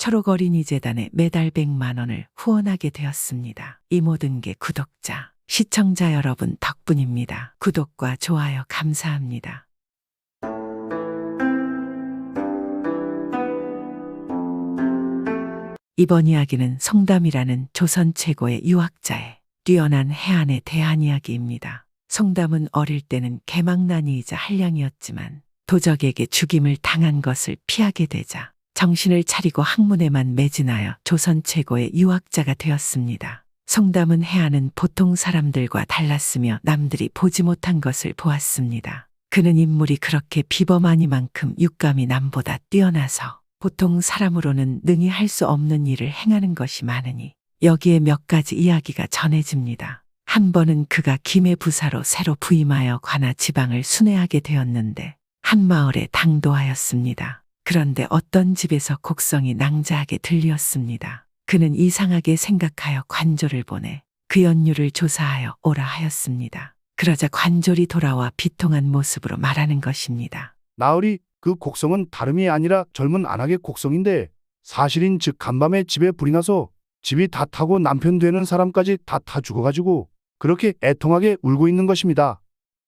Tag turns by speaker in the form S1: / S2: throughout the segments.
S1: 초록어린이재단에 매달 100만 원을 후원하게 되었습니다. 이 모든 게 구독자, 시청자 여러분 덕분입니다. 구독과 좋아요 감사합니다. 이번 이야기는 송담이라는 조선 최고의 유학자의 뛰어난 해안에 대한 이야기입니다. 송담은 어릴 때는 개망난이이자 한량이었지만 도적에게 죽임을 당한 것을 피하게 되자 정신을 차리고 학문에만 매진하여 조선 최고의 유학자가 되었습니다. 송담은 해안은 보통 사람들과 달랐으며 남들이 보지 못한 것을 보았습니다. 그는 인물이 그렇게 비범하니만큼 육감이 남보다 뛰어나서 보통 사람으로는 능히 할 수 없는 일을 행하는 것이 많으니 여기에 몇 가지 이야기가 전해집니다. 한 번은 그가 김해 부사로 새로 부임하여 관하 지방을 순회하게 되었는데 한 마을에 당도하였습니다. 그런데 어떤 집에서 곡성이 낭자하게 들리었습니다. 그는 이상하게 생각하여 관졸을 보내 그 연유를 조사하여 오라 하였습니다. 그러자 관졸이 돌아와 비통한 모습으로 말하는 것입니다.
S2: 나으리, 그 곡성은 다름이 아니라 젊은 안악의 곡성인데 사실인즉 간밤에 집에 불이 나서 집이 다 타고 남편 되는 사람까지 다 타 죽어가지고 그렇게 애통하게 울고 있는 것입니다.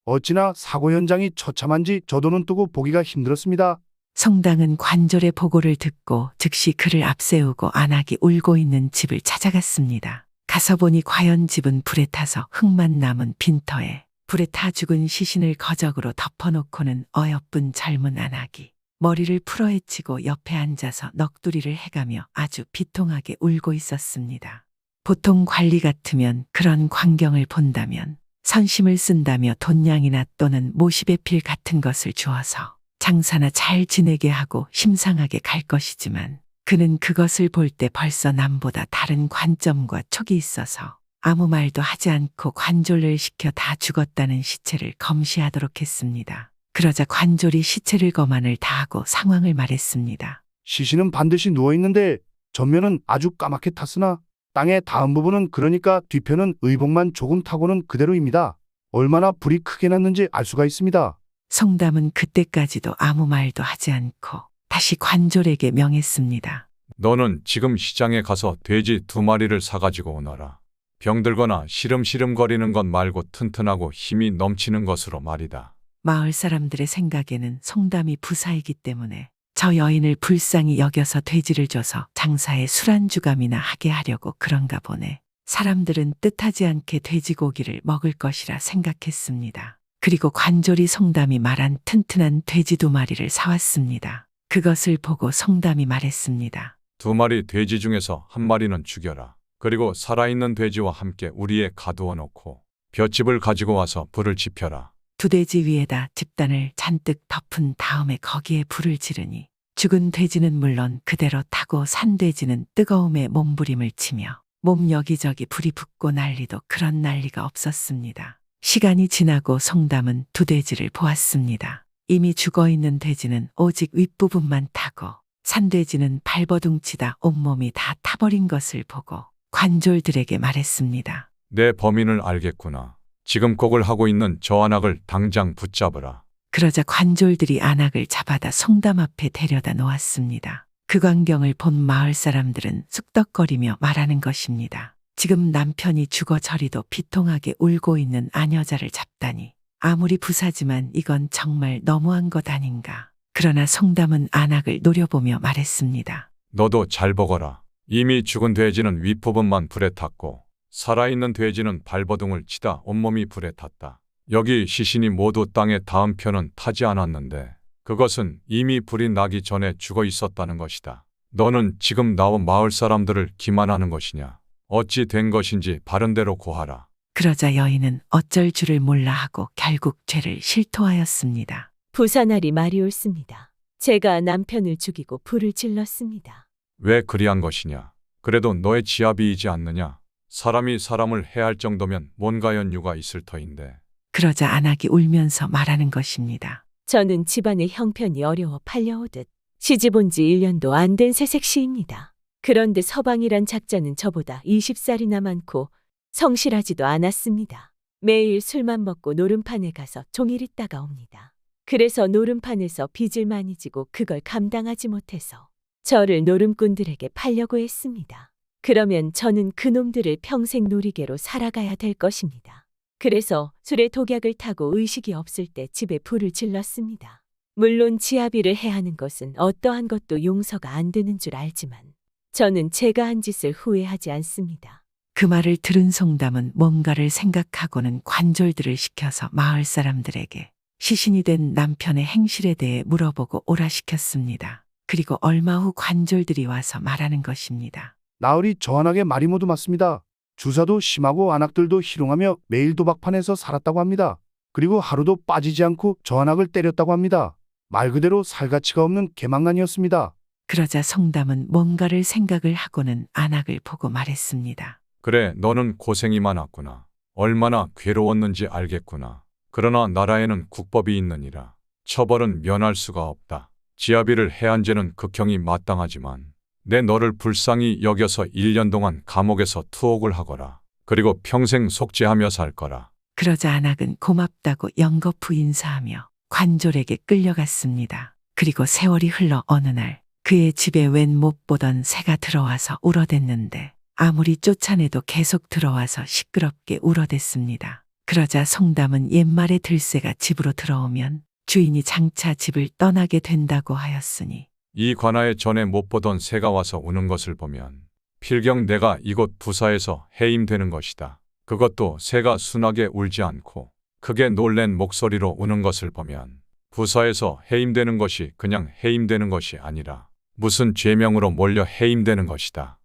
S2: 어찌나 사고 현장이 처참한지 저도는 뜨고 보기가 힘들었습니다.
S1: 송당은 관졸의 보고를 듣고 즉시 그를 앞세우고 안악이 울고 있는 집을 찾아갔습니다. 가서 보니 과연 집은 불에 타서 흙만 남은 빈터에 불에 타 죽은 시신을 거적으로 덮어놓고는 어여쁜 젊은 안악이 머리를 풀어헤치고 옆에 앉아서 넋두리를 해가며 아주 비통하게 울고 있었습니다. 보통 관리 같으면 그런 광경을 본다면 선심을 쓴다며 돈냥이나 또는 모시배필 같은 것을 주어서 장사나 잘 지내게 하고 심상하게 갈 것이지만 그는 그것을 볼 때 벌써 남보다 다른 관점과 촉이 있어서 아무 말도 하지 않고 관졸을 시켜 다 죽었다는 시체를 검시하도록 했습니다. 그러자 관졸이 시체를 검안을 다하고 상황을 말했습니다.
S2: 시신은 반드시 누워있는데 전면은 아주 까맣게 탔으나 땅의 닿은 부분은 그러니까 뒤편은 의복만 조금 타고는 그대로입니다. 얼마나 불이 크게 났는지 알 수가 있습니다.
S1: 송담은 그때까지도 아무 말도 하지 않고 다시 관졸에게 명했습니다.
S3: 너는 지금 시장에 가서 돼지 2마리를 사가지고 오너라. 병들거나 시름시름거리는 것 말고 튼튼하고 힘이 넘치는 것으로 말이다.
S1: 마을 사람들의 생각에는 송담이 부사이기 때문에 저 여인을 불쌍히 여겨서 돼지를 줘서 장사에 술안주감이나 하게 하려고 그런가 보네. 사람들은 뜻하지 않게 돼지고기를 먹을 것이라 생각했습니다. 그리고 관졸이 송담이 말한 튼튼한 돼지 2마리를 사왔습니다. 그것을 보고 송담이 말했습니다.
S3: 2마리 돼지 중에서 1마리는 죽여라. 그리고 살아있는 돼지와 함께 우리에 가두어 놓고 볏짚을 가지고 와서 불을 지펴라.
S1: 두돼지 위에다 집단을 잔뜩 덮은 다음에 거기에 불을 지르니 죽은 돼지는 물론 그대로 타고 산 돼지는 뜨거움에 몸부림을 치며 몸 여기저기 불이 붙고 난리도 그런 난리가 없었습니다. 시간이 지나고 송담은 두돼지를 보았습니다. 이미 죽어있는 돼지는 오직 윗부분만 타고 산 돼지는 발버둥치다 온몸이 다 타버린 것을 보고 관졸들에게 말했습니다.
S3: 내 범인을 알겠구나. 지금 곡을 하고 있는 저 안악을 당장 붙잡으라.
S1: 그러자 관졸들이 안악을 잡아다 송담 앞에 데려다 놓았습니다. 그 광경을 본 마을 사람들은 쑥덕거리며 말하는 것입니다. 지금 남편이 죽어 저리도 비통하게 울고 있는 아녀자를 잡다니 아무리 부사지만 이건 정말 너무한 것 아닌가. 그러나 송담은 안악을 노려보며 말했습니다.
S3: 너도 잘 보거라. 이미 죽은 돼지는 윗부분만 불에 탔고 살아있는 돼지는 발버둥을 치다 온몸이 불에 탔다. 여기 시신이 모두 땅에 닿은 편은 타지 않았는데 그것은 이미 불이 나기 전에 죽어 있었다는 것이다. 너는 지금 나온 마을 사람들을 기만하는 것이냐? 어찌 된 것인지 바른대로 고하라.
S1: 그러자 여인은 어쩔 줄을 몰라 하고 결국 죄를 실토하였습니다.
S4: 부사날이 말이 옳습니다. 제가 남편을 죽이고 불을 질렀습니다.
S3: 왜 그리한 것이냐? 그래도 너의 지압이이지 않느냐? 사람이 사람을 해할 정도면 뭔가 연유가 있을 터인데.
S1: 그러자 안악이 울면서 말하는 것입니다.
S4: 저는 집안의 형편이 어려워 팔려오듯 시집 온 지 1년도 안 된 새색시입니다. 그런데 서방이란 작자는 저보다 20살이나 많고 성실하지도 않았습니다. 매일 술만 먹고 노름판에 가서 종일 있다가 옵니다. 그래서 노름판에서 빚을 많이 지고 그걸 감당하지 못해서 저를 노름꾼들에게 팔려고 했습니다. 그러면 저는 그놈들을 평생 놀이개로 살아가야 될 것입니다. 그래서 술에 독약을 타고 의식이 없을 때 집에 불을 질렀습니다. 물론 지아비를 해하는 것은 어떠한 것도 용서가 안 되는 줄 알지만 저는 제가 한 짓을 후회하지 않습니다.
S1: 그 말을 들은 송담은 뭔가를 생각하고는 관졸들을 시켜서 마을 사람들에게 시신이 된 남편의 행실에 대해 물어보고 오라 시켰습니다. 그리고 얼마 후 관졸들이 와서 말하는 것입니다.
S2: 나으리 저한에게 말이 모두 맞습니다. 주사도 심하고 안악들도 희롱하며 매일 도박판에서 살았다고 합니다. 그리고 하루도 빠지지 않고 저한악을 때렸다고 합니다. 말 그대로 살가치가 없는 개망난이었습니다.
S1: 그러자 송담은 뭔가를 생각을 하고는 안악을 보고 말했습니다.
S3: 그래, 너는 고생이 많았구나. 얼마나 괴로웠는지 알겠구나. 그러나 나라에는 국법이 있느니라. 처벌은 면할 수가 없다. 지아비를 해한 죄는 극형이 마땅하지만 내 너를 불쌍히 여겨서 1년 동안 감옥에서 투옥을 하거라. 그리고 평생 속죄하며 살 거라.
S1: 그러자 안악은 고맙다고 연거푸 인사하며 관졸에게 끌려갔습니다. 그리고 세월이 흘러 어느 날 그의 집에 웬 못 보던 새가 들어와서 울어댔는데 아무리 쫓아내도 계속 들어와서 시끄럽게 울어댔습니다. 그러자 송담은 옛말에 들새가 집으로 들어오면 주인이 장차 집을 떠나게 된다고 하였으니
S3: 이 관아에 전에 못 보던 새가 와서 우는 것을 보면 필경 내가 이곳 부사에서 해임되는 것이다. 그것도 새가 순하게 울지 않고 크게 놀란 목소리로 우는 것을 보면 부사에서 해임되는 것이 그냥 해임되는 것이 아니라 무슨 죄명으로 몰려 해임되는 것이다.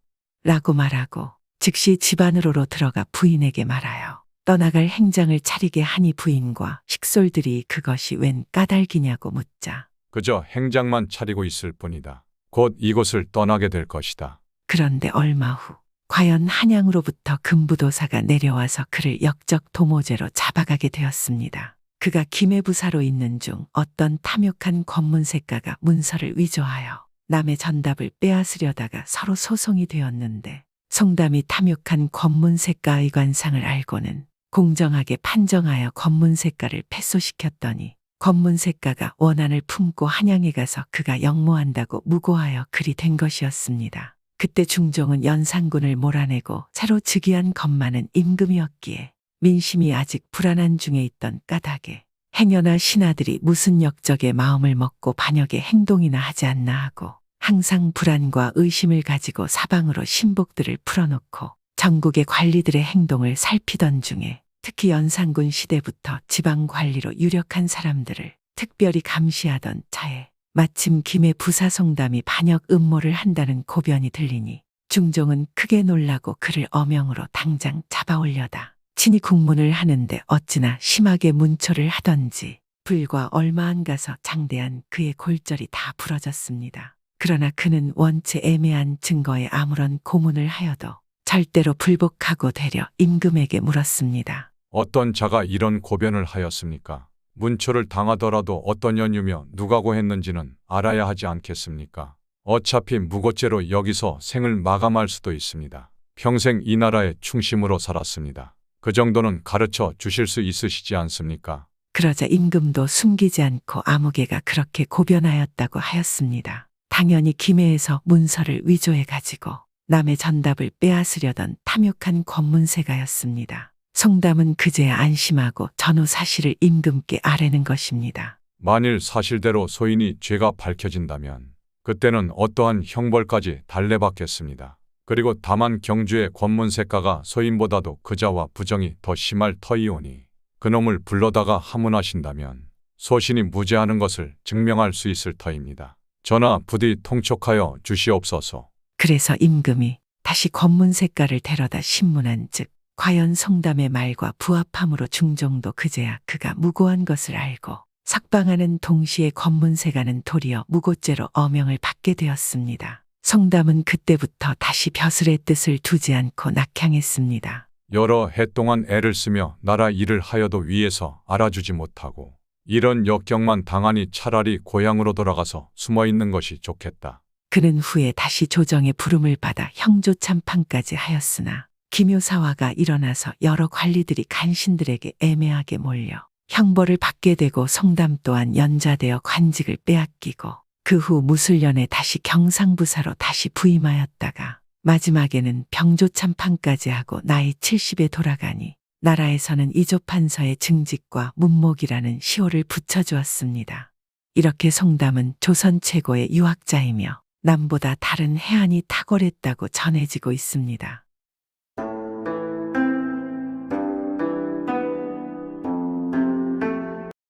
S1: 라고 말하고 즉시 집 안으로 들어가 부인에게 말하여 떠나갈 행장을 차리게 하니 부인과 식솔들이 그것이 웬 까닭이냐고 묻자
S3: 그저 행장만 차리고 있을 뿐이다. 곧 이곳을 떠나게 될 것이다.
S1: 그런데 얼마 후 과연 한양으로부터 금부도사가 내려와서 그를 역적 도모죄로 잡아가게 되었습니다. 그가 김해부사로 있는 중 어떤 탐욕한 권문색가가 문서를 위조하여 남의 전답을 빼앗으려다가 서로 소송이 되었는데 송담이 탐욕한 권문색가의 관상을 알고는 공정하게 판정하여 권문색가를 패소시켰더니 권문색가가 원한을 품고 한양에 가서 그가 역모한다고 무고하여 그리 된 것이었습니다. 그때 중종은 연산군을 몰아내고 새로 즉위한 건만은 임금이었기에 민심이 아직 불안한 중에 있던 까닭에 행여나 신하들이 무슨 역적의 마음을 먹고 반역의 행동이나 하지 않나 하고 항상 불안과 의심을 가지고 사방으로 신복들을 풀어놓고 전국의 관리들의 행동을 살피던 중에 특히 연산군 시대부터 지방 관리로 유력한 사람들을 특별히 감시하던 차에 마침 김해 부사 송담이 반역 음모를 한다는 고변이 들리니 중종은 크게 놀라고 그를 어명으로 당장 잡아올려다 친히 국문을 하는데 어찌나 심하게 문초를 하던지 불과 얼마 안 가서 장대한 그의 골절이 다 부러졌습니다. 그러나 그는 원체 애매한 증거에 아무런 고문을 하여도 절대로 불복하고 되려 임금에게 물었습니다.
S3: 어떤 자가 이런 고변을 하였습니까? 문초를 당하더라도 어떤 연유며 누가 고했는지는 알아야 하지 않겠습니까? 어차피 무고죄로 여기서 생을 마감할 수도 있습니다. 평생 이 나라의 충심으로 살았습니다. 그 정도는 가르쳐 주실 수 있으시지 않습니까?
S1: 그러자 임금도 숨기지 않고 아무개가 그렇게 고변하였다고 하였습니다. 당연히 김해에서 문서를 위조해 가지고 남의 전답을 빼앗으려던 탐욕한 권문세가였습니다. 송담은 그제야 안심하고 전후 사실을 임금께 아뢰는 것입니다.
S3: 만일 사실대로 소인이 죄가 밝혀진다면 그때는 어떠한 형벌까지 달래받겠습니다. 그리고 다만 경주의 권문색가가 소인보다도 그자와 부정이 더 심할 터이오니 그놈을 불러다가 하문하신다면 소신이 무죄하는 것을 증명할 수 있을 터입니다. 전하 부디 통촉하여 주시옵소서.
S1: 그래서 임금이 다시 권문색가를 데려다 신문한 즉 과연 송담의 말과 부합함으로 중종도 그제야 그가 무고한 것을 알고 석방하는 동시에 권문세가는 도리어 무고죄로 어명을 받게 되었습니다. 송담은 그때부터 다시 벼슬의 뜻을 두지 않고 낙향했습니다.
S3: 여러 해 동안 애를 쓰며 나라 일을 하여도 위에서 알아주지 못하고 이런 역경만 당하니 차라리 고향으로 돌아가서 숨어 있는 것이 좋겠다.
S1: 그는 후에 다시 조정의 부름을 받아 형조 참판까지 하였으나 기묘사화가 일어나서 여러 관리들이 간신들에게 애매하게 몰려 형벌을 받게 되고 송담 또한 연좌되어 관직을 빼앗기고 그 후 무술년에 다시 경상부사로 다시 부임하였다가 마지막에는 병조참판까지 하고 나이 70에 돌아가니 나라에서는 이조판서의 증직과 문목이라는 시호를 붙여주었습니다. 이렇게 송담은 조선 최고의 유학자이며 남보다 다른 해안이 탁월했다고 전해지고 있습니다.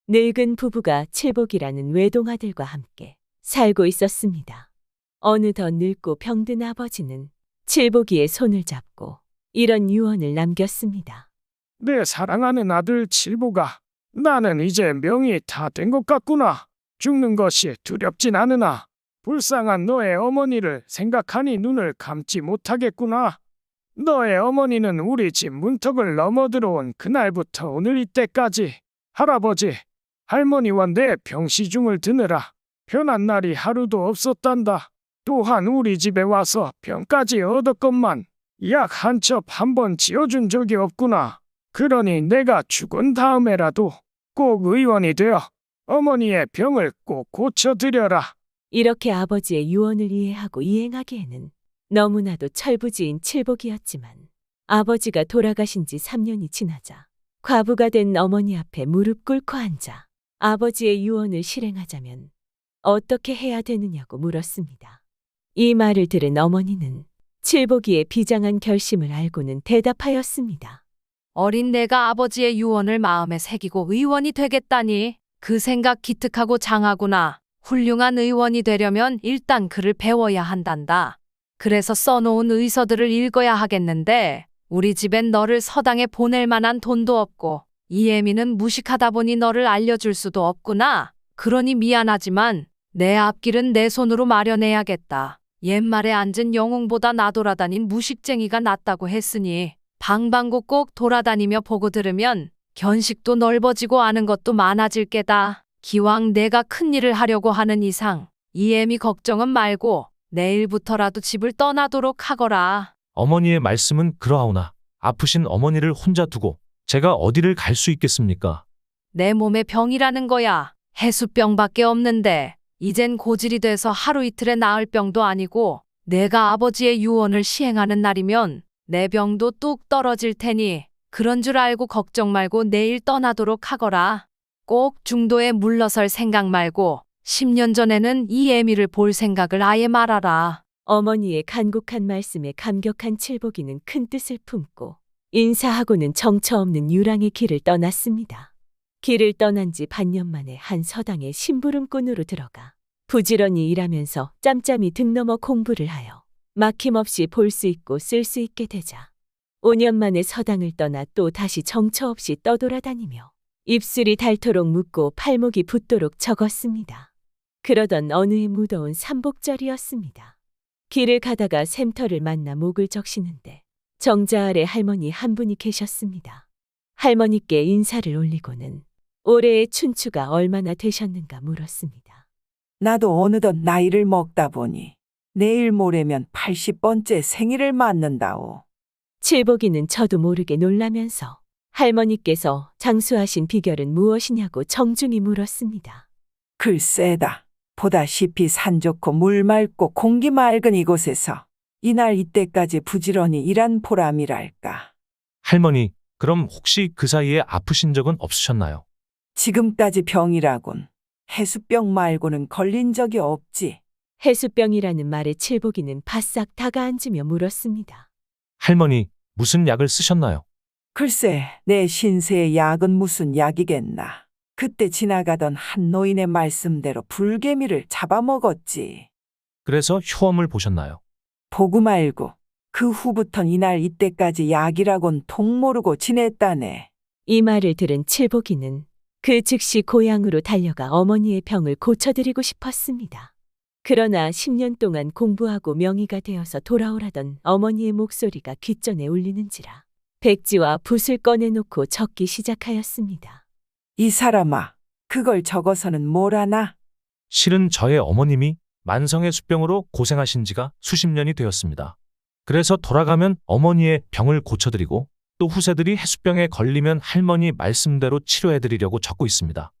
S4: 늙은 부부가 칠복이라는 외동아들과 함께 살고 있었습니다. 어느덧 늙고 병든 아버지는 칠복이의 손을 잡고 이런 유언을 남겼습니다.
S5: 내 사랑하는 아들 칠보가, 나는 이제 명이 다 된 것 같구나. 죽는 것이 두렵진 않으나 불쌍한 너의 어머니를 생각하니 눈을 감지 못하겠구나. 너의 어머니는 우리 집 문턱을 넘어 들어온 그날부터 오늘 이때까지 할아버지, 할머니와 내 병시중을 드느라 편한 날이 하루도 없었단다. 또한 우리 집에 와서 병까지 얻었건만 약 한 첩 한 번 지어준 적이 없구나. 그러니 내가 죽은 다음에라도 꼭 의원이 되어 어머니의 병을 꼭 고쳐드려라.
S4: 이렇게 아버지의 유언을 이해하고 이행하기에는 너무나도 철부지인 칠복이었지만 아버지가 돌아가신 지 3년이 지나자 과부가 된 어머니 앞에 무릎 꿇고 앉아 아버지의 유언을 실행하자면 어떻게 해야 되느냐고 물었습니다. 이 말을 들은 어머니는 칠복이의 비장한 결심을 알고는 대답하였습니다.
S6: 어린 내가 아버지의 유언을 마음에 새기고 의원이 되겠다니 그 생각 기특하고 장하구나. 훌륭한 의원이 되려면 일단 글을 배워야 한단다. 그래서 써놓은 의서들을 읽어야 하겠는데 우리 집엔 너를 서당에 보낼 만한 돈도 없고 이애미는 무식하다 보니 너를 알려줄 수도 없구나. 그러니 미안하지만 내 앞길은 내 손으로 마련해야겠다. 옛말에 앉은 영웅보다 나돌아다닌 무식쟁이가 낫다고 했으니 방방곡 꼭 돌아다니며 보고 들으면 견식도 넓어지고 아는 것도 많아질 게다. 기왕 내가 큰일을 하려고 하는 이상 이애미 걱정은 말고 내일부터라도 집을 떠나도록 하거라.
S7: 어머니의 말씀은 그러하오나 아프신 어머니를 혼자 두고 제가 어디를 갈 수 있겠습니까?
S6: 내 몸에 병이라는 거야. 해수병밖에 없는데 이젠 고질이 돼서 하루 이틀에 나을 병도 아니고 내가 아버지의 유언을 시행하는 날이면 내 병도 뚝 떨어질 테니 그런 줄 알고 걱정 말고 내일 떠나도록 하거라. 꼭 중도에 물러설 생각 말고 10년 전에는 이 애미를 볼 생각을 아예 말아라.
S4: 어머니의 간곡한 말씀에 감격한 칠복이는 큰 뜻을 품고 인사하고는 정처 없는 유랑의 길을 떠났습니다. 길을 떠난 지 반년 만에 한 서당에 심부름꾼으로 들어가 부지런히 일하면서 짬짬이 등 넘어 공부를 하여 막힘없이 볼 수 있고 쓸 수 있게 되자 5년 만에 서당을 떠나 또 다시 정처 없이 떠돌아다니며 입술이 닳도록 묻고 팔목이 붓도록 적었습니다. 그러던 어느 해 무더운 삼복절이었습니다. 길을 가다가 샘터를 만나 목을 적시는데 정자 아래 할머니 한 분이 계셨습니다. 할머니께 인사를 올리고는 올해의 춘추가 얼마나 되셨는가 물었습니다.
S8: 나도 어느덧 나이를 먹다 보니 내일 모레면 80번째 생일을 맞는다오.
S4: 칠복이는 저도 모르게 놀라면서 할머니께서 장수하신 비결은 무엇이냐고 정중히 물었습니다.
S8: 글쎄다. 보다시피 산 좋고 물 맑고 공기 맑은 이곳에서 이날 이때까지 부지런히 일한 보람이랄까.
S7: 할머니, 그럼 혹시 그 사이에 아프신 적은 없으셨나요?
S8: 지금까지 병이라곤 해수병 말고는 걸린 적이 없지.
S4: 해수병이라는 말에 칠복이는 바싹 다가앉으며 물었습니다.
S7: 할머니, 무슨 약을 쓰셨나요?
S8: 글쎄, 내 신세의 약은 무슨 약이겠나. 그때 지나가던 한 노인의 말씀대로 불개미를 잡아먹었지.
S7: 그래서 효험을 보셨나요?
S8: 보고 말고 그 후부턴 이날 이때까지 약이라곤 통 모르고 지냈다네.
S4: 이 말을 들은 칠복이는 그 즉시 고향으로 달려가 어머니의 병을 고쳐드리고 싶었습니다. 그러나 10년 동안 공부하고 명의가 되어서 돌아오라던 어머니의 목소리가 귓전에 울리는지라 백지와 붓을 꺼내놓고 적기 시작하였습니다.
S8: 이 사람아, 그걸 적어서는 뭘 하나?
S7: 실은 저의 어머님이 만성의 수병으로 고생하신 지가 수십 년이 되었습니다. 그래서 돌아가면 어머니의 병을 고쳐드리고 또 후세들이 해수병에 걸리면 할머니 말씀대로 치료해드리려고 적고 있습니다.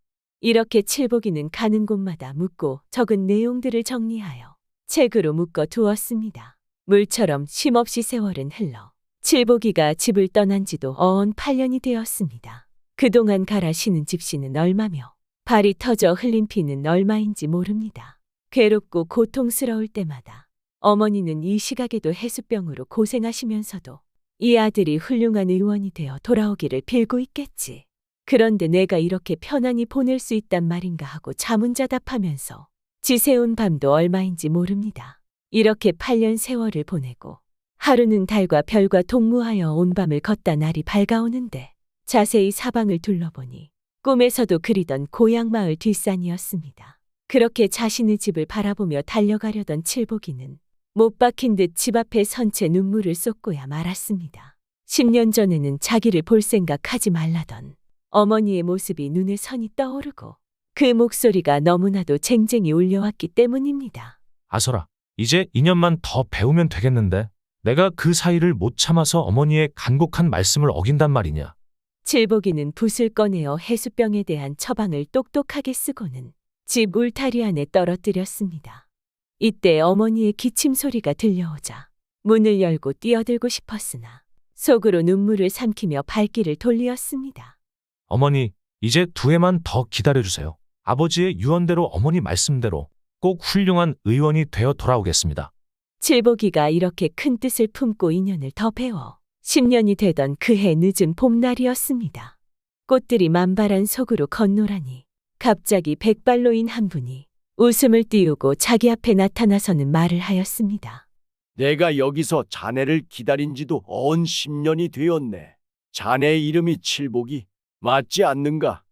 S4: 이렇게 칠복이는 가는 곳마다 묻고 적은 내용들을 정리하여 책으로 묶어 두었습니다. 물처럼 쉼없이 세월은 흘러 칠복이가 집을 떠난 지도 어언 8년이 되었습니다. 그동안 갈아 신은 집시는 얼마며 발이 터져 흘린 피는 얼마인지 모릅니다. 괴롭고 고통스러울 때마다 어머니는 이 시각에도 해수병으로 고생하시면서도 이 아들이 훌륭한 의원이 되어 돌아오기를 빌고 있겠지. 그런데 내가 이렇게 편안히 보낼 수 있단 말인가 하고 자문자답하면서 지새운 밤도 얼마인지 모릅니다. 이렇게 8년 세월을 보내고 하루는 달과 별과 동무하여 온 밤을 걷다 날이 밝아오는데 자세히 사방을 둘러보니 꿈에서도 그리던 고향 마을 뒷산이었습니다. 그렇게 자신의 집을 바라보며 달려가려던 칠복이는 못 박힌 듯 집 앞에 선 채 눈물을 쏟고야 말았습니다. 10년 전에는 자기를 볼 생각하지 말라던 어머니의 모습이 눈에 선이 떠오르고 그 목소리가 너무나도 쟁쟁이 울려왔기 때문입니다.
S7: 아서라, 이제 2년만 더 배우면 되겠는데 내가 그 사이를 못 참아서 어머니의 간곡한 말씀을 어긴단 말이냐.
S4: 칠복이는 붓을 꺼내어 해수병에 대한 처방을 똑똑하게 쓰고는 집 울타리 안에 떨어뜨렸습니다. 이때 어머니의 기침 소리가 들려오자 문을 열고 뛰어들고 싶었으나 속으로 눈물을 삼키며 발길을 돌리었습니다.
S7: 어머니, 이제 2해만 더 기다려주세요. 아버지의 유언대로 어머니 말씀대로 꼭 훌륭한 의원이 되어 돌아오겠습니다.
S4: 칠복이가 이렇게 큰 뜻을 품고 2년을 더 배워 10년이 되던 그해 늦은 봄날이었습니다. 꽃들이 만발한 속으로 건노라니 갑자기 백발로인 한 분이 웃음을 띄우고 자기 앞에 나타나서는 말을 하였습니다.
S9: 내가 여기서 자네를 기다린 지도 어언 10년이 되었네. 자네의 이름이 칠복이 맞지 않는가?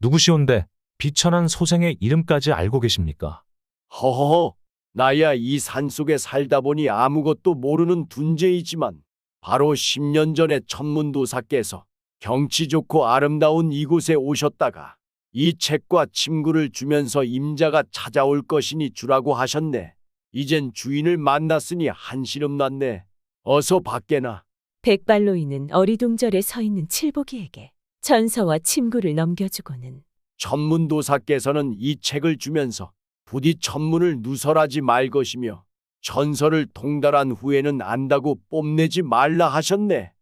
S7: 누구시온데 비천한 소생의 이름까지 알고 계십니까?
S9: 허허허, 나야 이 산속에 살다 보니 아무것도 모르는 둔재이지만 바로 10년 전에 천문도사께서 경치 좋고 아름다운 이곳에 오셨다가 이 책과 침구를 주면서 임자가 찾아올 것이니 주라고 하셨네. 이젠 주인을 만났으니 한시름 났네. 어서 밖에나.
S4: 백발로인은 어리둥절에 서 있는 칠복이에게 전서와 침구를 넘겨주고는
S9: 천문도사께서는 이 책을 주면서 부디 천문을 누설하지 말 것이며 전설을 통달한 후에는 안다고 뽐내지 말라 하셨네.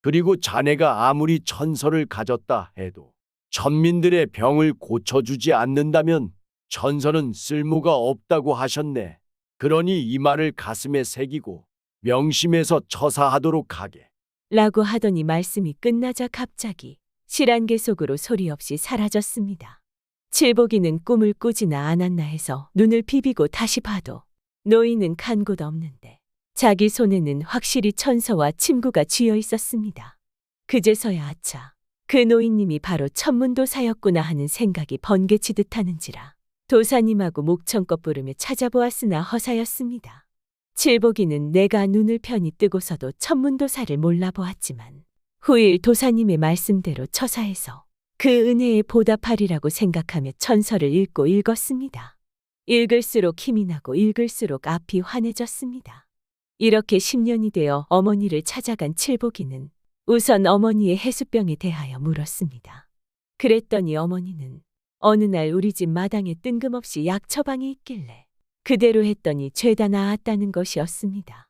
S9: 그리고 자네가 아무리 천설을 가졌다 해도 천민들의 병을 고쳐주지 않는다면 전설은 쓸모가 없다고 하셨네. 그러니 이 말을 가슴에 새기고 명심해서 처사하도록 하게.
S4: 라고 하더니 말씀이 끝나자 갑자기 실안개 속으로 소리 없이 사라졌습니다. 칠복이는 꿈을 꾸지나 않았나 해서 눈을 비비고 다시 봐도 노인은 간 곳 없는데 자기 손에는 확실히 천서와 침구가 쥐어 있었습니다. 그제서야 아차, 그 노인님이 바로 천문도사였구나 하는 생각이 번개치듯 하는지라 도사님하고 목청껏 부르며 찾아보았으나 허사였습니다. 칠복이는 내가 눈을 편히 뜨고서도 천문도사를 몰라보았지만 후일 도사님의 말씀대로 처사해서 그 은혜에 보답하리라고 생각하며 천서를 읽고 읽었습니다. 읽을수록 힘이 나고 읽을수록 앞이 환해졌습니다. 이렇게 10년이 되어 어머니를 찾아간 칠복이는 우선 어머니의 해수병에 대하여 물었습니다. 그랬더니 어머니는 어느 날 우리 집 마당에 뜬금없이 약 처방이 있길래 그대로 했더니 죄다 나았다는 것이었습니다.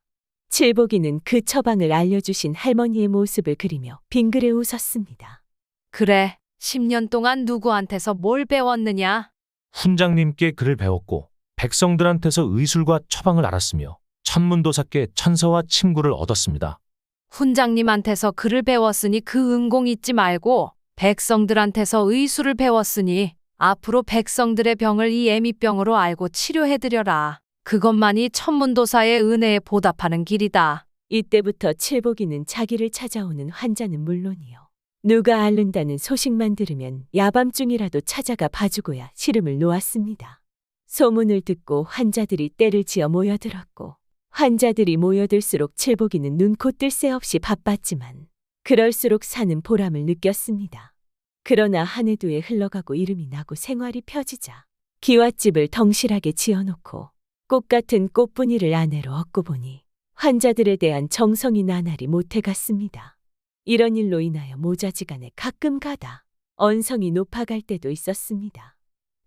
S4: 칠복이는 그 처방을 알려주신 할머니의 모습을 그리며 빙그레 웃었습니다.
S6: 그래, 10년 동안 누구한테서 뭘 배웠느냐?
S7: 훈장님께 글을 배웠고 백성들한테서 의술과 처방을 알았으며 천문도사께 천서와 침구를 얻었습니다.
S6: 훈장님한테서 글을 배웠으니 그 은공 잊지 말고 백성들한테서 의술을 배웠으니 앞으로 백성들의 병을 이 애미병으로 알고 치료해드려라. 그것만이 천문도사의 은혜에 보답하는 길이다.
S4: 이때부터 칠복이는 자기를 찾아오는 환자는 물론이요, 누가 앓는다는 소식만 들으면 야밤중이라도 찾아가 봐주고야 시름을 놓았습니다. 소문을 듣고 환자들이 떼를 지어 모여들었고 환자들이 모여들수록 칠복이는 눈코 뜰 새 없이 바빴지만 그럴수록 사는 보람을 느꼈습니다. 그러나 한 해 두 해 흘러가고 이름이 나고 생활이 펴지자 기와집을 덩실하게 지어놓고 꽃 같은 꽃분이를 아내로 얻고 보니 환자들에 대한 정성이 나날이 못해갔습니다. 이런 일로 인하여 모자지간에 가끔 가다 언성이 높아갈 때도 있었습니다.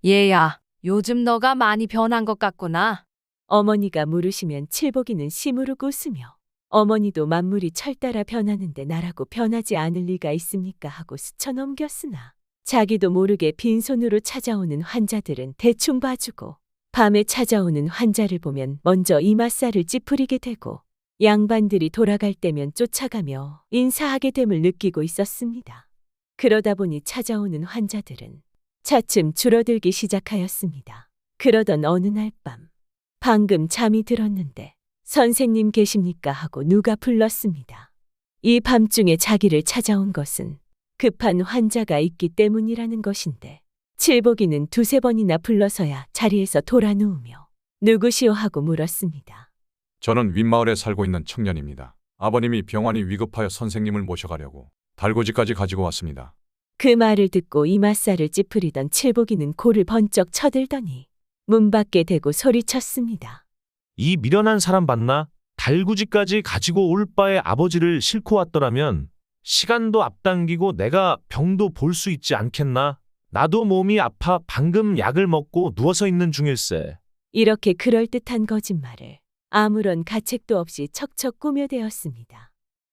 S6: 얘야, 요즘 너가 많이 변한 것 같구나.
S4: 어머니가 물으시면 칠복이는 시무룩 웃으며 어머니도 만물이 철따라 변하는데 나라고 변하지 않을 리가 있습니까 하고 스쳐 넘겼으나 자기도 모르게 빈손으로 찾아오는 환자들은 대충 봐주고 밤에 찾아오는 환자를 보면 먼저 이맛살을 찌푸리게 되고 양반들이 돌아갈 때면 쫓아가며 인사하게 됨을 느끼고 있었습니다. 그러다 보니 찾아오는 환자들은 차츰 줄어들기 시작하였습니다. 그러던 어느 날 밤, 방금 잠이 들었는데 선생님 계십니까 하고 누가 불렀습니다. 이 밤중에 자기를 찾아온 것은 급한 환자가 있기 때문이라는 것인데 칠복이는 두세 번이나 불러서야 자리에서 돌아 누우며 누구시오 하고 물었습니다.
S3: 저는 윗마을에 살고 있는 청년입니다. 아버님이 병환이 위급하여 선생님을 모셔가려고 달구지까지 가지고 왔습니다.
S4: 그 말을 듣고 이맛살을 찌푸리던 칠복이는 코를 번쩍 쳐들더니 문 밖에 대고 소리쳤습니다.
S7: 이 미련한 사람 봤나? 달구지까지 가지고 올 바에 아버지를 싣고 왔더라면 시간도 앞당기고 내가 병도 볼 수 있지 않겠나? 나도 몸이 아파 방금 약을 먹고 누워서 있는 중일세.
S4: 이렇게 그럴듯한 거짓말을 아무런 가책도 없이 척척 꾸며대었습니다.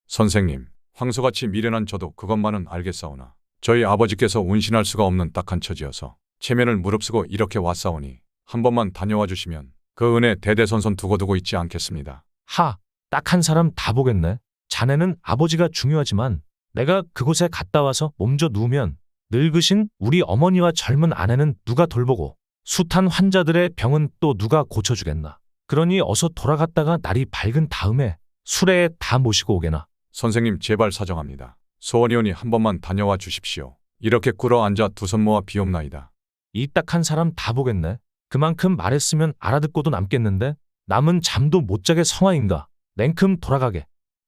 S3: 선생님, 황소같이 미련한 저도 그것만은 알겠사오나 저희 아버지께서 운신할 수가 없는 딱한 처지여서 체면을 무릅쓰고 이렇게 왔사오니 한 번만 다녀와 주시면 그 은혜 대대손손 두고두고 있지 않겠습니다.
S7: 하, 딱 한 사람 다 보겠네. 자네는 아버지가 중요하지만 내가 그곳에 갔다 와서 몸져 누우면 늙으신 우리 어머니와 젊은 아내는 누가 돌보고 숱한 환자들의 병은 또 누가 고쳐주겠나. 그러니 어서 돌아갔다가 날이 밝은 다음에 수레에 다 모시고 오게나.
S3: 선생님 제발 사정합니다. 소원이오니 한 번만 다녀와 주십시오. 이렇게 꿇어 앉아 두 손 모아 비옵나이다.
S7: 이 딱 한 사람 다 보겠네. 그만큼 말했으면 알아듣고도 남겠는데 남은 잠도 못 자게 성화인가. 냉큼 돌아가게.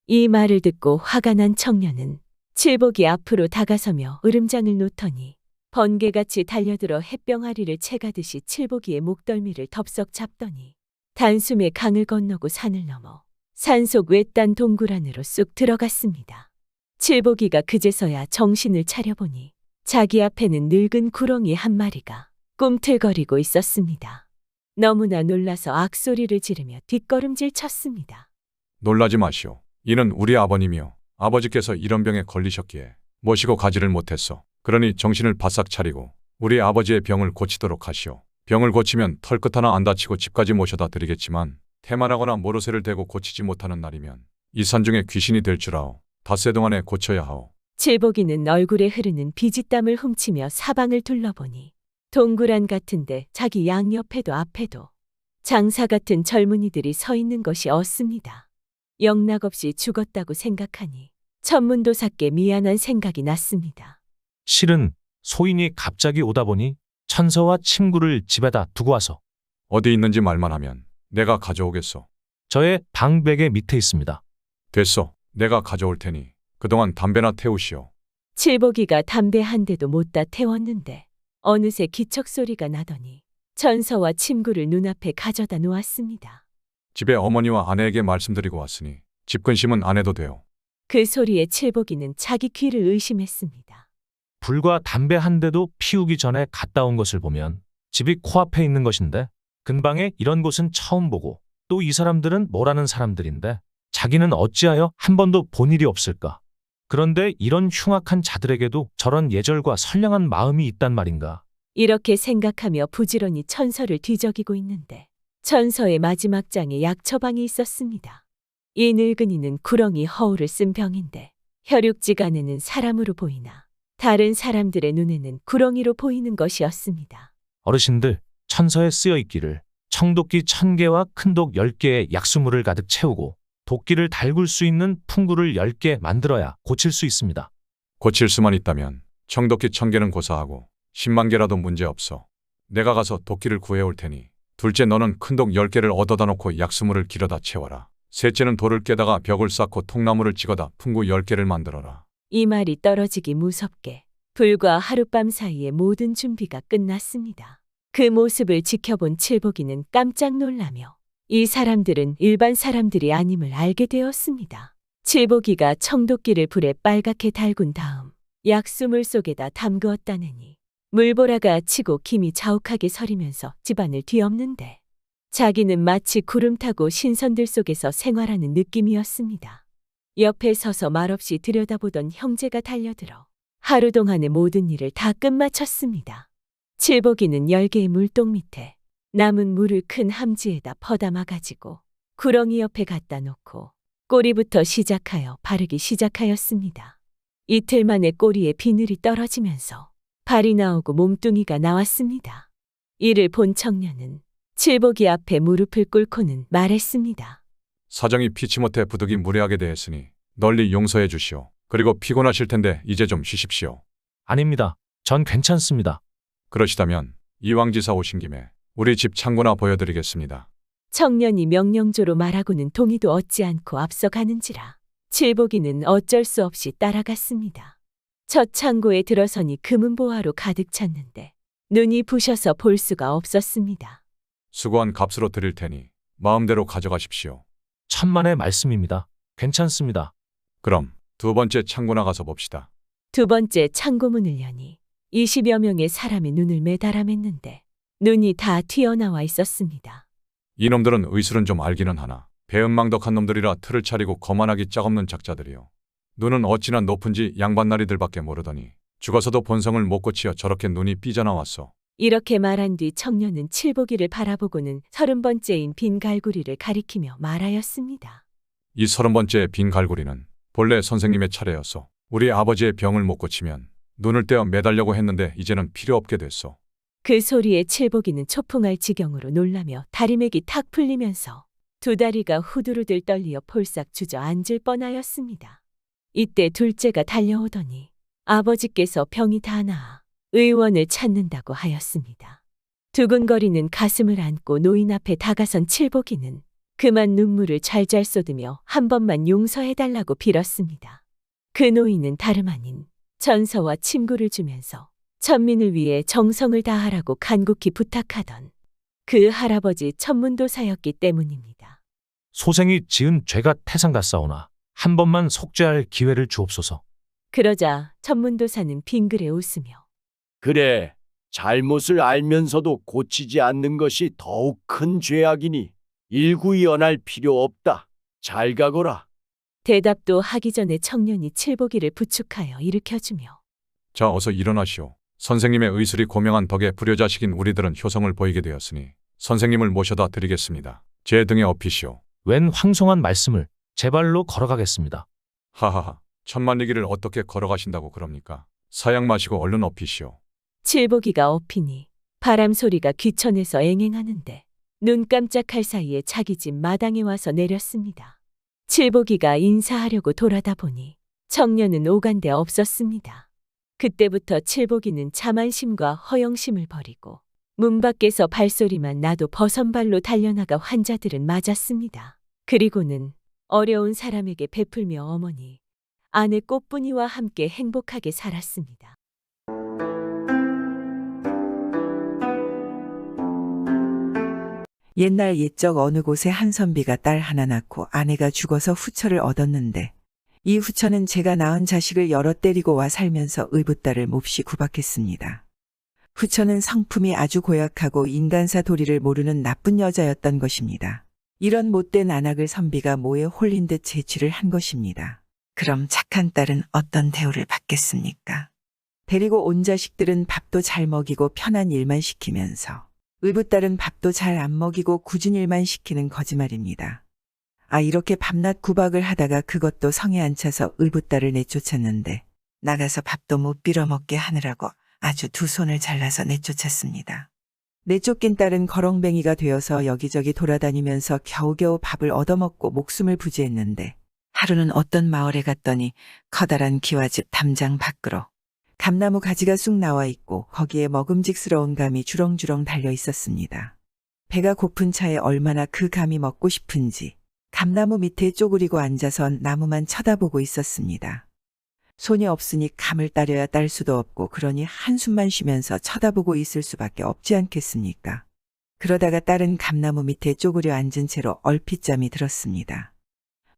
S4: 이 말을 듣고 화가 난 청년은 칠복이 앞으로 다가서며 으름장을 놓더니 번개같이 달려들어 햇병아리를 채가듯이 칠복이의 목덜미를 덥석 잡더니 단숨에 강을 건너고 산을 넘어 산속 외딴 동굴 안으로 쑥 들어갔습니다. 칠복이가 그제서야 정신을 차려보니 자기 앞에는 늙은 구렁이 한 마리가 꿈틀거리고 있었습니다. 너무나 놀라서 악소리를 지르며 뒷걸음질 쳤습니다.
S3: 놀라지 마시오. 이는 우리 아버님이요. 아버지께서 이런 병에 걸리셨기에 모시고 가지를 못했소. 그러니 정신을 바싹 차리고 우리 아버지의 병을 고치도록 하시오. 병을 고치면 털끝 하나 안 다치고 집까지 모셔다 드리겠지만 태만하거나 모르쇠를 대고 고치지 못하는 날이면 이 산중에 귀신이 될 줄 아오. 닷새 동안에 고쳐야 하오.
S4: 칠복이는 얼굴에 흐르는 비지땀을 훔치며 사방을 둘러보니 동굴안 같은데 자기 양옆에도 앞에도 장사 같은 젊은이들이 서 있는 것이 없습니다. 영락없이 죽었다고 생각하니 천문도사께 미안한 생각이 났습니다.
S7: 실은 소인이 갑자기 오다 보니 천서와 침구를 집에다 두고 와서
S3: 어디 있는지 말만 하면 내가 가져오겠소.
S7: 저의 방베개 밑에 있습니다.
S3: 됐소. 내가 가져올 테니 그동안 담배나 태우시오.
S4: 칠복이가 담배 한 대도 못다 태웠는데 어느새 기척 소리가 나더니 천서와 침구를 눈앞에 가져다 놓았습니다.
S3: 집에 어머니와 아내에게 말씀드리고 왔으니 집 근심은 안 해도 돼요.
S4: 그 소리에 칠복이는 자기 귀를 의심했습니다.
S7: 불과 담배 한 대도 피우기 전에 갔다 온 것을 보면 집이 코앞에 있는 것인데 근방에 이런 곳은 처음 보고 또 이 사람들은 뭐라는 사람들인데 자기는 어찌하여 한 번도 본 일이 없을까. 그런데 이런 흉악한 자들에게도 저런 예절과 선량한 마음이 있단 말인가.
S4: 이렇게 생각하며 부지런히 천서를 뒤적이고 있는데 천서의 마지막 장에 약 처방이 있었습니다. 이 늙은이는 구렁이 허울을 쓴 병인데 혈육지간에는 사람으로 보이나 다른 사람들의 눈에는 구렁이로 보이는 것이었습니다.
S7: 어르신들, 천서에 쓰여 있기를 청도끼 1000개와 큰독 10개의 약수물을 가득 채우고 도끼를 달굴 수 있는 풍구를 10개 만들어야 고칠 수 있습니다.
S3: 고칠 수만 있다면 청도끼 1000개는 고사하고 10만 개라도 문제없어. 내가 가서 도끼를 구해올 테니 둘째 너는 큰독 10개를 얻어다 놓고 약수물을 길어다 채워라. 셋째는 돌을 깨다가 벽을 쌓고 통나무를 찍어다 풍구 10개를 만들어라.
S4: 이 말이 떨어지기 무섭게 불과 하룻밤 사이에 모든 준비가 끝났습니다. 그 모습을 지켜본 칠복이는 깜짝 놀라며 이 사람들은 일반 사람들이 아님을 알게 되었습니다. 칠복이가 청도끼를 불에 빨갛게 달군 다음 약수물 속에다 담그었다느니 물보라가 치고 김이 자욱하게 서리면서 집안을 뒤엎는데 자기는 마치 구름 타고 신선들 속에서 생활하는 느낌이었습니다. 옆에 서서 말없이 들여다보던 형제가 달려들어 하루 동안의 모든 일을 다 끝마쳤습니다. 칠복이는 10개의 물동 밑에 남은 물을 큰 함지에다 퍼담아 가지고 구렁이 옆에 갖다 놓고 꼬리부터 시작하여 바르기 시작하였습니다. 이틀 만에 꼬리에 비늘이 떨어지면서 발이 나오고 몸뚱이가 나왔습니다. 이를 본 청년은 칠복이 앞에 무릎을 꿇고는 말했습니다.
S3: 사정이 피치 못해 부득이 무례하게 대했으니 널리 용서해 주시오. 그리고 피곤하실 텐데 이제 좀 쉬십시오.
S7: 아닙니다. 전 괜찮습니다.
S3: 그러시다면 이왕지사 오신 김에 우리 집 창고나 보여드리겠습니다.
S4: 청년이 명령조로 말하고는 동의도 얻지 않고 앞서가는지라 칠복이는 어쩔 수 없이 따라갔습니다. 첫 창고에 들어서니 금은보화로 가득 찼는데 눈이 부셔서 볼 수가 없었습니다.
S3: 수고한 값으로 드릴 테니 마음대로 가져가십시오.
S7: 천만의 말씀입니다. 괜찮습니다.
S3: 그럼 두 번째 창고 나가서 봅시다.
S4: 두 번째 창고문을 여니 20여 명의 사람의 눈을 매달아맸는데 눈이 다 튀어나와 있었습니다.
S3: 이놈들은 의술은 좀 알기는 하나 배은망덕한 놈들이라 틀을 차리고 거만하기 짝없는 작자들이요. 눈은 어찌나 높은지 양반나리들밖에 모르더니 죽어서도 본성을 못 고치어 저렇게 눈이 삐져나왔어.
S4: 이렇게 말한 뒤 청년은 칠복이를 바라보고는 30번째인 빈 갈구리를 가리키며 말하였습니다.
S3: 이 30번째 빈 갈고리는 본래 선생님의 차례였어. 우리 아버지의 병을 못 고치면 눈을 떼어 매달려고 했는데 이제는 필요 없게 됐어.
S4: 그 소리에 칠복이는 초풍할 지경으로 놀라며 다리맥이 탁 풀리면서 두 다리가 후두루들 떨리어 폴싹 주저앉을 뻔하였습니다. 이때 둘째가 달려오더니 아버지께서 병이 다 나아 의원을 찾는다고 하였습니다. 두근거리는 가슴을 안고 노인 앞에 다가선 칠복이는 그만 눈물을 잘잘 쏟으며 한 번만 용서해달라고 빌었습니다. 그 노인은 다름 아닌 전서와 침구를 주면서 천민을 위해 정성을 다하라고 간곡히 부탁하던 그 할아버지 천문도사였기 때문입니다.
S7: 소생이 지은 죄가 태산 같사오나 한 번만 속죄할 기회를 주옵소서.
S4: 그러자 천문도사는 빙그레 웃으며
S9: 그래, 잘못을 알면서도 고치지 않는 것이 더욱 큰 죄악이니 일구이언할 필요 없다. 잘 가거라.
S4: 대답도 하기 전에 청년이 칠복이를 부축하여 일으켜주며
S3: 자, 어서 일어나시오. 선생님의 의술이 고명한 덕에 불효자식인 우리들은 효성을 보이게 되었으니 선생님을 모셔다 드리겠습니다. 제 등에 업히시오.
S7: 웬 황송한 말씀을 제 발로 걸어가겠습니다.
S3: 하하하, 천만리기를 어떻게 걸어가신다고 그럽니까? 사양 마시고 얼른 업히시오.
S4: 칠복이가 업히니 바람 소리가 귀천에서 앵앵하는데 눈 깜짝할 사이에 자기 집 마당에 와서 내렸습니다. 칠복이가 인사하려고 돌아다 보니 청년은 오간데 없었습니다. 그때부터 칠복이는 자만심과 허영심을 버리고 문 밖에서 발소리만 나도 버선발로 달려나가 환자들은 맞았습니다. 그리고는 어려운 사람에게 베풀며 어머니, 아내 꽃분이와 함께 행복하게 살았습니다.
S8: 옛날 옛적 어느 곳에 한 선비가 딸 하나 낳고 아내가 죽어서 후처를 얻었는데 이 후처는 제가 낳은 자식을 여러 때리고 와 살면서 의붓딸을 몹시 구박했습니다. 후처는 성품이 아주 고약하고 인간사 도리를 모르는 나쁜 여자였던 것입니다. 이런 못된 안악을 선비가 모에 홀린 듯 제취를 한 것입니다. 그럼 착한 딸은 어떤 대우를 받겠습니까? 데리고 온 자식들은 밥도 잘 먹이고 편한 일만 시키면서 의붓딸은 밥도 잘 안 먹이고 굳은 일만 시키는 거짓말입니다. 이렇게 밤낮 구박을 하다가 그것도 성에 안 차서 의붓딸을 내쫓았는데 나가서 밥도 못 빌어먹게 하느라고 아주 두 손을 잘라서 내쫓았습니다. 내쫓긴 딸은 거렁뱅이가 되어서 여기저기 돌아다니면서 겨우겨우 밥을 얻어먹고 목숨을 부지했는데 하루는 어떤 마을에 갔더니 커다란 기와집 담장 밖으로 감나무 가지가 쑥 나와 있고 거기에 먹음직스러운 감이 주렁주렁 달려 있었습니다. 배가 고픈 차에 얼마나 그 감이 먹고 싶은지 감나무 밑에 쪼그리고 앉아서 나무만 쳐다보고 있었습니다. 손이 없으니 감을 따려야 딸 수도 없고 그러니 한숨만 쉬면서 쳐다보고 있을 수밖에 없지 않겠습니까? 그러다가 딸은 감나무 밑에 쪼그려 앉은 채로 얼핏 잠이 들었습니다.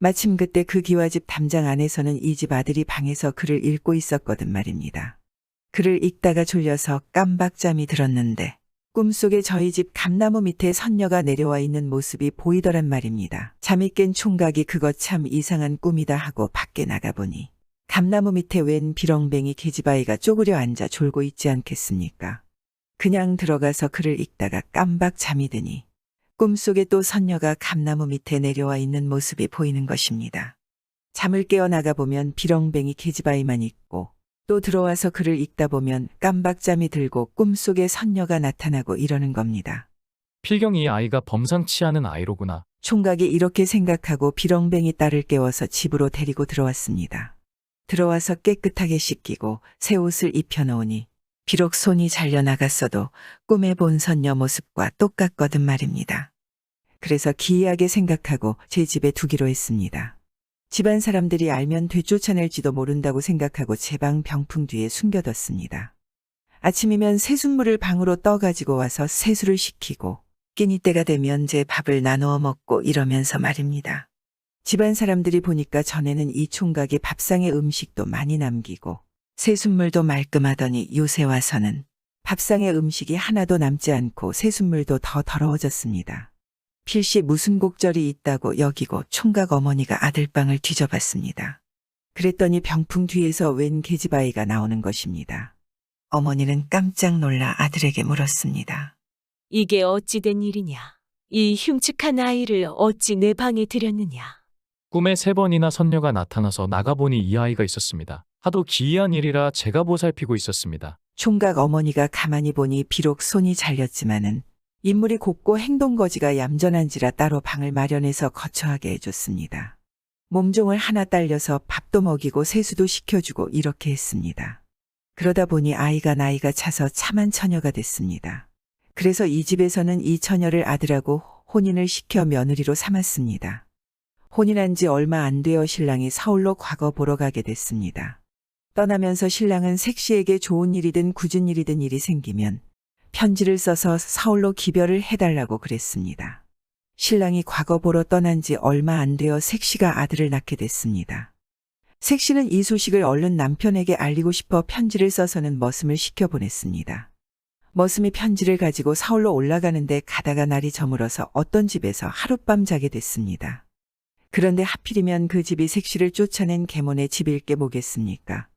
S8: 마침 그때 그 기와집 담장 안에서는 이 집 아들이 방에서 글을 읽고 있었거든 말입니다. 글을 읽다가 졸려서 깜박잠이 들었는데 꿈속에 저희 집 감나무 밑에 선녀가 내려와 있는 모습이 보이더란 말입니다. 잠이 깬 총각이 그거 참 이상한 꿈이다 하고 밖에 나가보니 감나무 밑에 웬 비렁뱅이 계집아이가 쪼그려 앉아 졸고 있지 않겠습니까? 그냥 들어가서 글을 읽다가 깜박 잠이 드니 꿈속에 또 선녀가 감나무 밑에 내려와 있는 모습이 보이는 것입니다. 잠을 깨어 나가보면 비렁뱅이 계집아이만 있고 또 들어와서 글을 읽다 보면 깜박잠이 들고 꿈속에 선녀가 나타나고 이러는 겁니다.
S10: 필경 이 아이가 범상치 않은 아이로구나.
S8: 총각이 이렇게 생각하고 비렁뱅이 딸을 깨워서 집으로 데리고 들어왔습니다. 들어와서 깨끗하게 씻기고 새 옷을 입혀놓으니 비록 손이 잘려나갔어도 꿈에 본 선녀 모습과 똑같거든 말입니다. 그래서 기이하게 생각하고 제 집에 두기로 했습니다. 집안 사람들이 알면 되쫓아낼지도 모른다고 생각하고 제 방 병풍 뒤에 숨겨뒀습니다. 아침이면 새순물을 방으로 떠가지고 와서 세수를 시키고 끼니 때가 되면 제 밥을 나누어 먹고 이러면서 말입니다. 집안 사람들이 보니까 전에는 이 총각이 밥상에 음식도 많이 남기고 새순물도 말끔하더니 요새 와서는 밥상에 음식이 하나도 남지 않고 새순물도 더 더러워졌습니다. 필시 무슨 곡절이 있다고 여기고 총각 어머니가 아들방을 뒤져봤습니다. 그랬더니 병풍 뒤에서 웬 계집아이가 나오는 것입니다. 어머니는 깜짝 놀라 아들에게 물었습니다.
S4: 이게 어찌 된 일이냐? 이 흉측한 아이를 어찌 내 방에 들였느냐?
S10: 꿈에 3번이나 선녀가 나타나서 나가보니 이 아이가 있었습니다. 하도 기이한 일이라 제가 보살피고 있었습니다.
S8: 총각 어머니가 가만히 보니 비록 손이 잘렸지만은 인물이 곱고 행동거지가 얌전한지라 따로 방을 마련해서 거처하게 해줬습니다. 몸종을 하나 딸려서 밥도 먹이고 세수도 시켜주고 이렇게 했습니다. 그러다 보니 아이가 나이가 차서 참한 처녀가 됐습니다. 그래서 이 집에서는 이 처녀를 아들하고 혼인을 시켜 며느리로 삼았습니다. 혼인한 지 얼마 안 되어 신랑이 서울로 과거 보러 가게 됐습니다. 떠나면서 신랑은 색시에게 좋은 일이든 굳은 일이든 일이 생기면 편지를 써서 서울로 기별을 해달라고 그랬습니다. 신랑이 과거 보러 떠난 지 얼마 안 되어 색시가 아들을 낳게 됐습니다. 색시는 이 소식을 얼른 남편에게 알리고 싶어 편지를 써서는 머슴을 시켜보냈습니다. 머슴이 편지를 가지고 서울로 올라가는데 가다가 날이 저물어서 어떤 집에서 하룻밤 자게 됐습니다. 그런데 하필이면 그 집이 색시를 쫓아낸 계몬의 집일 게 뭐겠습니까?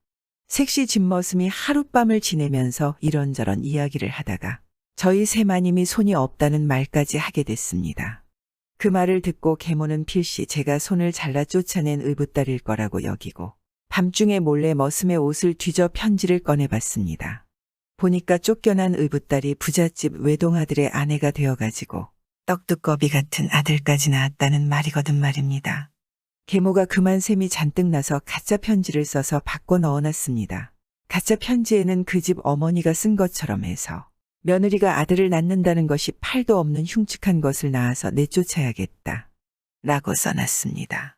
S8: 색시 집머슴이 하룻밤을 지내면서 이런저런 이야기를 하다가 저희 새마님이 손이 없다는 말까지 하게 됐습니다. 그 말을 듣고 계모는 필시 제가 손을 잘라 쫓아낸 의붓딸일 거라고 여기고 밤중에 몰래 머슴의 옷을 뒤져 편지를 꺼내봤습니다. 보니까 쫓겨난 의붓딸이 부잣집 외동아들의 아내가 되어가지고 떡두꺼비 같은 아들까지 낳았다는 말이거든 말입니다. 계모가 그만 셈이 잔뜩 나서 가짜 편지를 써서 바꿔 넣어놨습니다. 가짜 편지에는 그 집 어머니가 쓴 것처럼 해서 며느리가 아들을 낳는다는 것이 팔도 없는 흉측한 것을 낳아서 내쫓아야겠다 라고 써놨습니다.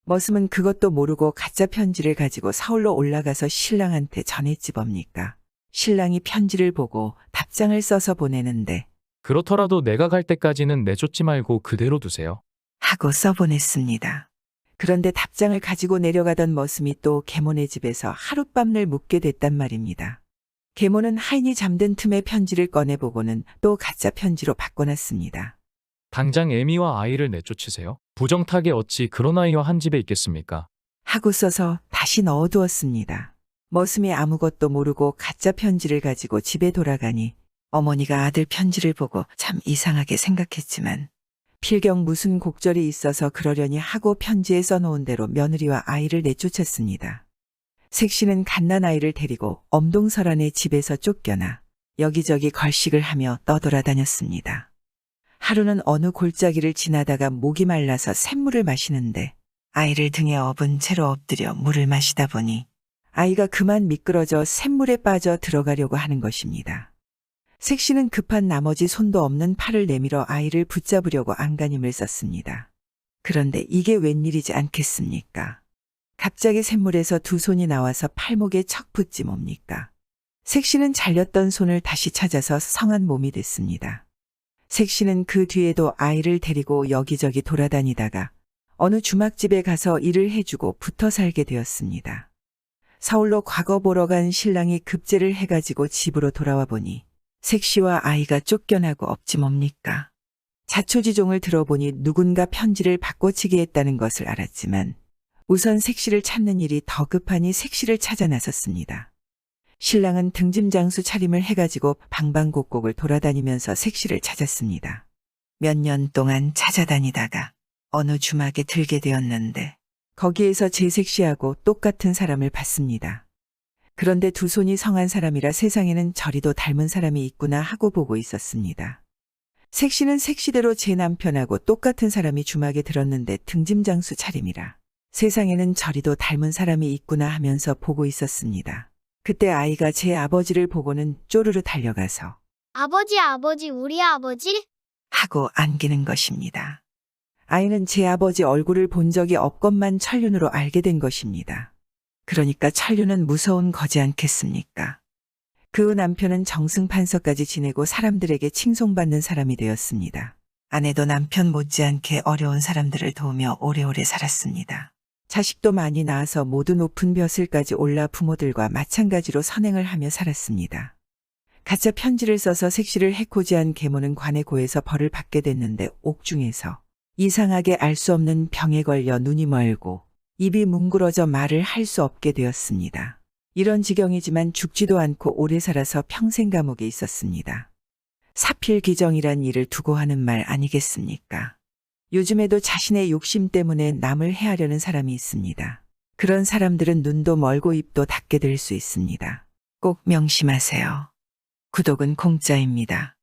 S8: 머슴은 그것도 모르고 가짜 편지를 가지고 서울로 올라가서 신랑한테 전했지 뭡니까. 신랑이 편지를 보고 답장을 써서 보내는데
S10: 그렇더라도 내가 갈 때까지는 내쫓지 말고 그대로 두세요.
S8: 하고 써보냈습니다. 그런데 답장을 가지고 내려가던 머슴이 또 계모네 집에서 하룻밤을 묵게 됐단 말입니다. 계모는 하인이 잠든 틈에 편지를 꺼내보고는 또 가짜 편지로 바꿔놨습니다.
S10: 당장 애미와 아이를 내쫓으세요. 부정타게 어찌 그런 아이와 한 집에 있겠습니까?
S8: 하고 써서 다시 넣어두었습니다. 머슴이 아무것도 모르고 가짜 편지를 가지고 집에 돌아가니 어머니가 아들 편지를 보고 참 이상하게 생각했지만 필경 무슨 곡절이 있어서 그러려니 하고 편지에 써놓은 대로 며느리와 아이를 내쫓았습니다. 색시는 갓난아이를 데리고 엄동설안의 집에서 쫓겨나 여기저기 걸식을 하며 떠돌아다녔습니다. 하루는 어느 골짜기를 지나다가 목이 말라서 샘물을 마시는데 아이를 등에 업은 채로 엎드려 물을 마시다 보니 아이가 그만 미끄러져 샘물에 빠져 들어가려고 하는 것입니다. 색시는 급한 나머지 손도 없는 팔을 내밀어 아이를 붙잡으려고 안간힘을 썼습니다. 그런데 이게 웬일이지 않겠습니까? 갑자기 샘물에서 두 손이 나와서 팔목에 척 붙지 뭡니까? 색시는 잘렸던 손을 다시 찾아서 성한 몸이 됐습니다. 색시는 그 뒤에도 아이를 데리고 여기저기 돌아다니다가 어느 주막집에 가서 일을 해주고 붙어 살게 되었습니다. 서울로 과거 보러 간 신랑이 급제를 해가지고 집으로 돌아와 보니 색시와 아이가 쫓겨나고 없지 뭡니까. 자초지종을 들어보니 누군가 편지를 바꿔치기 했다는 것을 알았지만 우선 색시를 찾는 일이 더 급하니 색시를 찾아 나섰습니다. 신랑은 등짐장수 차림을 해가지고 방방곡곡을 돌아다니면서 색시를 찾았습니다. 몇 년 동안 찾아다니다가 어느 주막에 들게 되었는데 거기에서 제 색시하고 똑같은 사람을 봤습니다. 그런데 두 손이 성한 사람이라 세상에는 저리도 닮은 사람이 있구나 하고 보고 있었습니다. 색시는 색시대로 제 남편하고 똑같은 사람이 주막에 들었는데 등짐장수 차림이라 세상에는 저리도 닮은 사람이 있구나 하면서 보고 있었습니다. 그때 아이가 제 아버지를 보고는 쪼르르 달려가서
S11: 아버지, 우리 아버지?
S8: 하고 안기는 것입니다. 아이는 제 아버지 얼굴을 본 적이 없건만 천륜으로 알게 된 것입니다. 그러니까 천륜은 무서운 거지 않겠습니까? 그 후 남편은 정승판서까지 지내고 사람들에게 칭송받는 사람이 되었습니다. 아내도 남편 못지않게 어려운 사람들을 도우며 오래오래 살았습니다. 자식도 많이 낳아서 모두 높은 벼슬까지 올라 부모들과 마찬가지로 선행을 하며 살았습니다. 가짜 편지를 써서 색시를 해코지 한 계모는 관에 고해서 벌을 받게 됐는데 옥중에서 이상하게 알 수 없는 병에 걸려 눈이 멀고 입이 뭉그러져 말을 할 수 없게 되었습니다. 이런 지경이지만 죽지도 않고 오래 살아서 평생 감옥에 있었습니다. 사필기정이란 일을 두고 하는 말 아니겠습니까? 요즘에도 자신의 욕심 때문에 남을 해하려는 사람이 있습니다. 그런 사람들은 눈도 멀고 입도 닫게 될 수 있습니다. 꼭 명심하세요. 구독은 공짜입니다.